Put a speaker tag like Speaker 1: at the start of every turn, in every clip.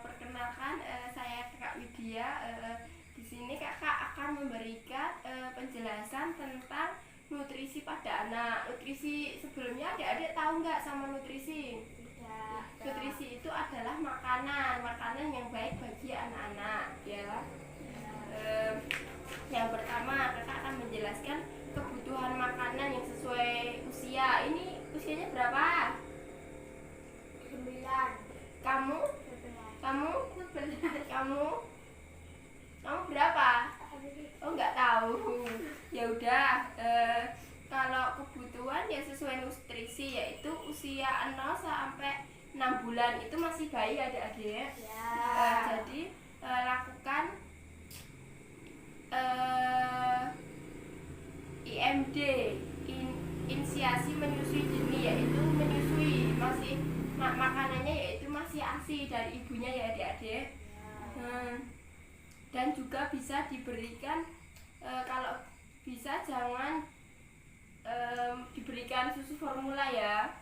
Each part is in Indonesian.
Speaker 1: Perkenalkan, saya Kak Widya. Di sini kakak akan memberikan penjelasan tentang nutrisi pada anak. Nutrisi sebelumnya adik-adik tahu nggak sama nutrisi? Nutrisi itu adalah makanan yang baik bagi anak-anak, ya. Yang pertama, kakak akan menjelaskan kebutuhan makanan yang sesuai usia. Ini usianya berapa?
Speaker 2: 9.
Speaker 1: Kamu kamu berapa? Oh, nggak tahu. Ya udah, kalau kebutuhan ya sesuai nutrisi, yaitu usia 0 sampai 6 bulan itu masih bayi adik-adik.
Speaker 2: Ya.
Speaker 1: Jadi lakukan IMD, inisiasi menyusui dini, yaitu menyusui masih makanannya yaitu masih ASI dari ibunya, ya adik-adik. Dan juga bisa diberikan, kalau bisa jangan diberikan susu formula, ya.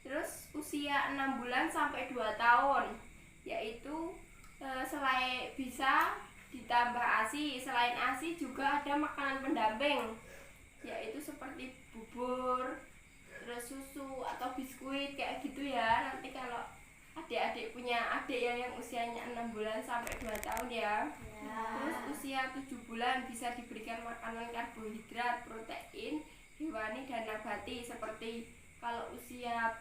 Speaker 1: Terus usia 6 bulan sampai 2 tahun, yaitu selain bisa ditambah ASI, selain ASI juga ada makanan pendamping, yaitu seperti bubur, terus susu atau biskuit kayak gitu, ya. Nanti kalau adik-adik punya adik yang usianya 6 bulan sampai 2 tahun, ya. Terus usia 7 bulan bisa diberikan makanan karbohidrat, protein hewani dan nabati, seperti kalau usia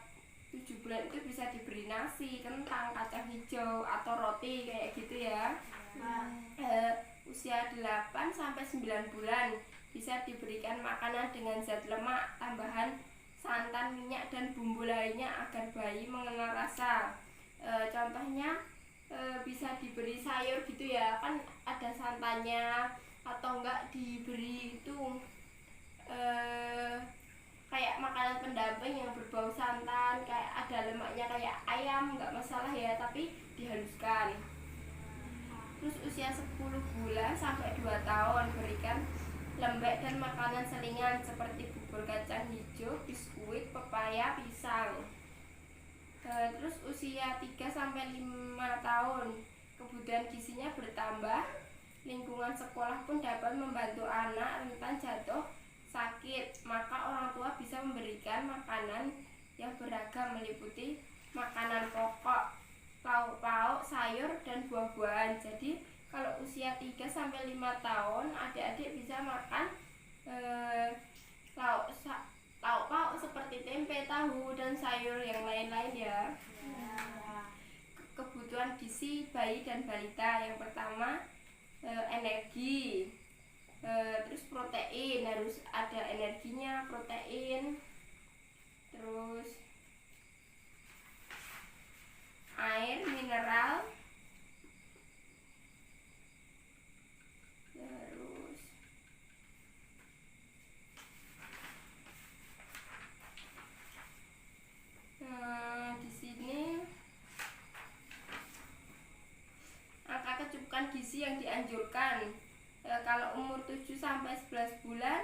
Speaker 1: 7 bulan itu bisa diberi nasi, kentang, kacang hijau atau roti kayak gitu, ya. Usia 8 sampai 9 bulan bisa diberikan makanan dengan zat lemak tambahan, santan, minyak dan bumbu lainnya agar bayi mengenal rasa. Contohnya bisa diberi sayur gitu, ya, kan ada santannya, atau enggak diberi itu kayak makanan pendamping yang berbau santan, kayak ada lemaknya kayak ayam, nggak masalah, ya, tapi dihaluskan. Terus usia 10 bulan sampai 2 tahun berikan lembek dan makanan selingan seperti bubur kacang hijau, biskuit, pepaya, pisang. Terus usia 3 sampai 5 tahun kebutuhan gizinya bertambah. Lingkungan sekolah pun dapat membantu anak rentan jatuh sakit, maka orang tua bisa memberikan makanan yang beragam meliputi makanan pokok, lauk pauk, sayur dan buah-buahan. Jadi kalau usia 3 sampai 5 tahun adik-adik bisa makan lauk pauk seperti tempe, tahu dan sayur yang lain-lain, ya. Kebutuhan gizi bayi dan balita, yang pertama energi, terus protein, harus ada energinya, protein, terus air mineral, terus di sini angka kecukupan gizi yang dianjurkan. Kalau umur 7 sampai 11 bulan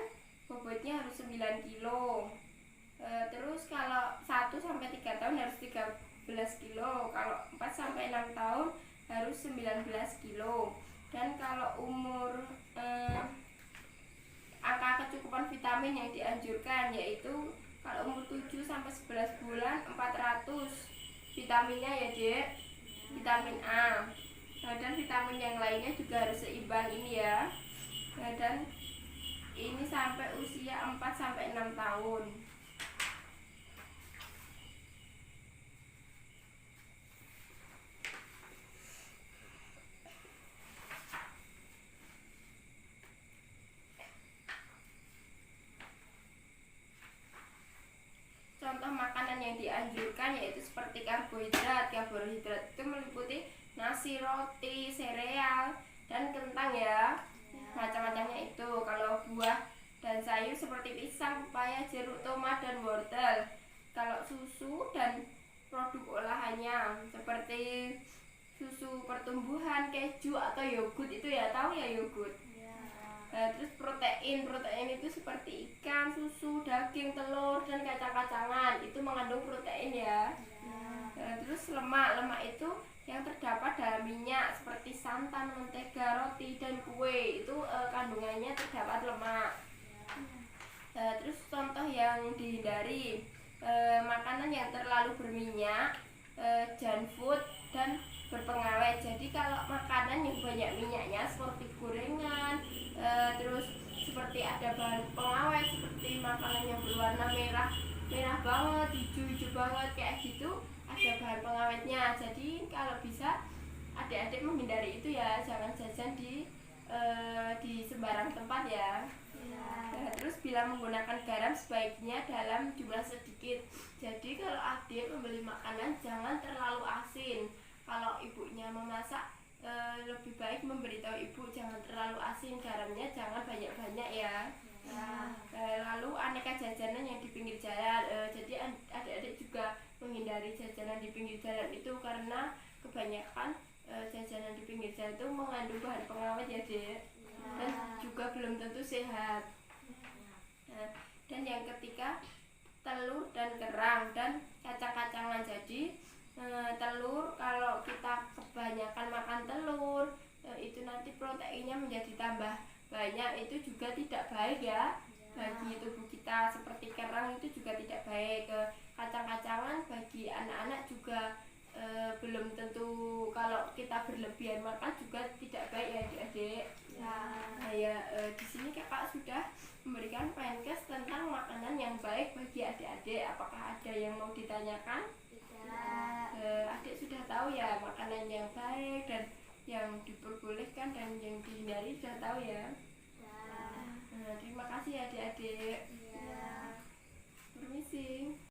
Speaker 1: bobotnya harus 9 kilo. Terus kalau 1 sampai 3 tahun harus 13 kilo. Kalau 4 sampai 6 tahun harus 19 kilo. Dan kalau umur angka kecukupan vitamin yang dianjurkan, yaitu kalau umur 7 sampai 11 bulan 400 vitaminnya, ya, Dek. Vitamin A. Dan vitamin yang lainnya juga harus seimbang ini, ya. Dan ini sampai usia 4 sampai 6 tahun. Contoh makanan yang dianjurkan yaitu seperti karbohidrat. Karbohidrat itu meliputi nasi, roti, sereal, dan kentang, ya. Macam-macamnya itu. Kalau buah dan sayur seperti pisang, pepaya, jeruk, tomat, dan wortel. Kalau susu dan produk olahannya seperti susu pertumbuhan, keju atau yogurt itu, ya, tahu, ya, yogurt. Terus protein Protein itu seperti ikan, susu, daging, telur, dan kacang-kacangan. Itu mengandung protein ya. Terus lemak itu yang terdapat dalam minyak seperti santan, mentega, roti, dan kue. Itu kandungannya terdapat lemak. Terus contoh yang dihindari, makanan yang terlalu berminyak, junk food, dan berpengawet. Jadi kalau makanan yang banyak minyaknya seperti gorengan, terus seperti ada bahan pengawet seperti makanan yang berwarna merah banget, hijau banget kayak gitu, ada bahan pengawetnya. Jadi kalau bisa adik-adik menghindari itu ya, jangan jajan di sembarang tempat ya. Terus bila menggunakan garam sebaiknya dalam jumlah sedikit. Jadi kalau adik membeli makanan jangan terlalu asin. Kalau ibunya memasak, lebih baik memberitahu ibu jangan terlalu asin, garamnya jangan banyak-banyak ya. Lalu aneka jajanan yang di pinggir jalan, jadi adik-adik juga menghindari jajanan di pinggir jalan itu karena kebanyakan jajanan di pinggir jalan itu mengandung bahan pengawet ya dek, dan juga belum tentu sehat. Dan yang ketiga, telur dan kerang dan kacang-kacangan. Jadi telur, kalau kita kebanyakan makan telur, itu nanti proteinnya menjadi tambah banyak, itu juga tidak baik ya bagi tubuh kita. Seperti kerang itu juga tidak baik. Kacang-kacangan bagi anak-anak juga belum tentu, kalau kita berlebihan makan juga tidak baik ya adik-adik. Di sini kakak sudah memberikan Penkes tentang makanan yang baik bagi adik-adik. Apakah ada yang mau ditanyakan? Adik sudah tahu ya makanan yang baik dan yang diperbolehkan dan yang dihindari, sudah tahu ya. Terima kasih adik-adik.